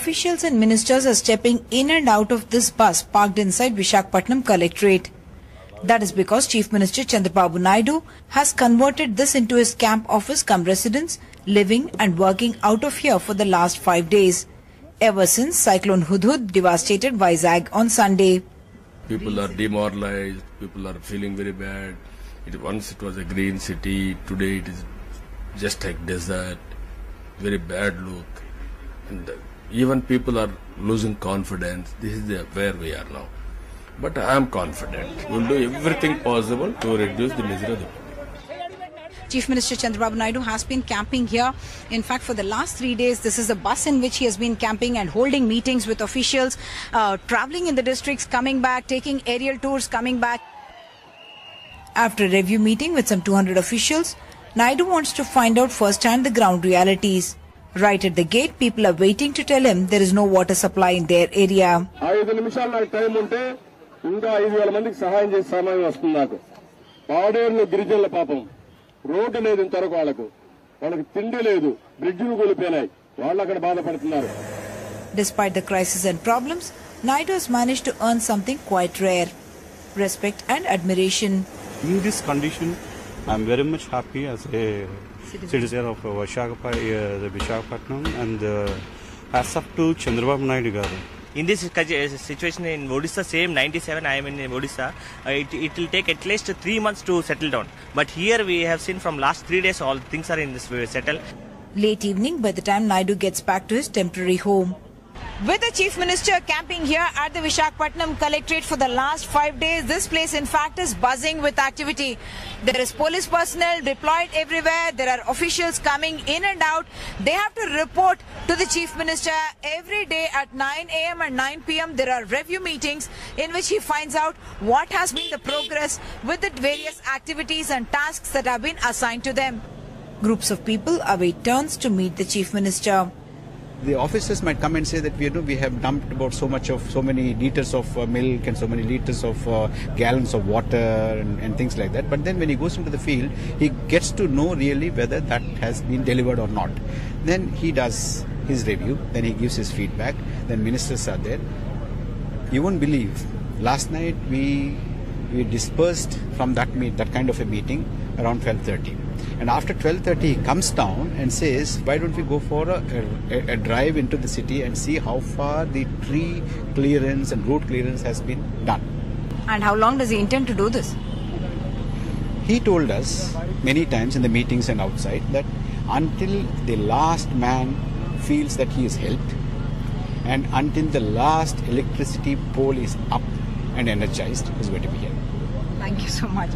officials and ministers are stepping in and out of this bus parked inside Visakhapatnam Collectorate. That is because Chief Minister Chandrababu Naidu has converted this into his camp office cum residence, living and working out of here for the last 5 days, ever since Cyclone Hudhud devastated Vizag on Sunday. People are demoralized, people are feeling very bad. Once it was a green city, today it is just like desert, very bad look. And even people are losing confidence. This is where we are now. But I am confident. We will do everything possible to reduce the misery of the people. Chief Minister Chandrababu Naidu has been camping here. In fact, for the last 3 days, this is a bus in which he has been camping and holding meetings with officials, travelling in the districts, coming back, taking aerial tours, coming back. After a review meeting with some 200 officials, Naidu wants to find out firsthand the ground realities. Right at the gate, people are waiting to tell him there is no water supply in their area. ఇంకా 5,000 మందికి సహాయం చేసే సమయం వస్తుంది నాకు. పాడేరులో గిరిజనుల పాపం road లేదు, ఇంతవరకు వాళ్ళకి తిండి లేదు, బ్రిడ్జిలు కూలిపోయినాయి, వాళ్ళు అక్కడ బాధపడుతున్నారు. Despite the crisis and problems, Naidu has managed to earn something quite rare: respect and admiration. In this condition, I am very much happy as a citizen of Visakhapatnam and as up to Chandrababu Naidu garu. In this situation in Odisha, same 97, I am in Odisha, it will take at least 3 months to settle down. But here we have seen from last 3 days all things are in this way settled. Late evening by the time Naidu gets back to his temporary home. With the Chief Minister camping here at the Visakhapatnam Collectorate for the last 5 days, this place in fact is buzzing with activity. There is police personnel deployed everywhere. There are officials coming in and out. They have to report to the Chief Minister every day at 9 a.m. and 9 p.m. There are review meetings in which he finds out what has been the progress with the various activities and tasks that have been assigned to them. Groups of people await turns to meet the Chief Minister. The officers might come and say that we have dumped about so many liters of milk and so many liters of gallons of water and things like that. But then when he goes into the field, he gets to know really whether that has been delivered or not. Then he does his review, then he gives his feedback, then ministers are there. You won't believe, last night we dispersed from that kind of a meeting around 12:30. And after 12:30 he comes down and says, why don't we go for a drive into the city and see how far the tree clearance and road clearance has been done. And how long does he intend to do this? He told us many times in the meetings and outside that until the last man feels that he is helped and until the last electricity pole is up and energized, is going to be here. Thank you so much.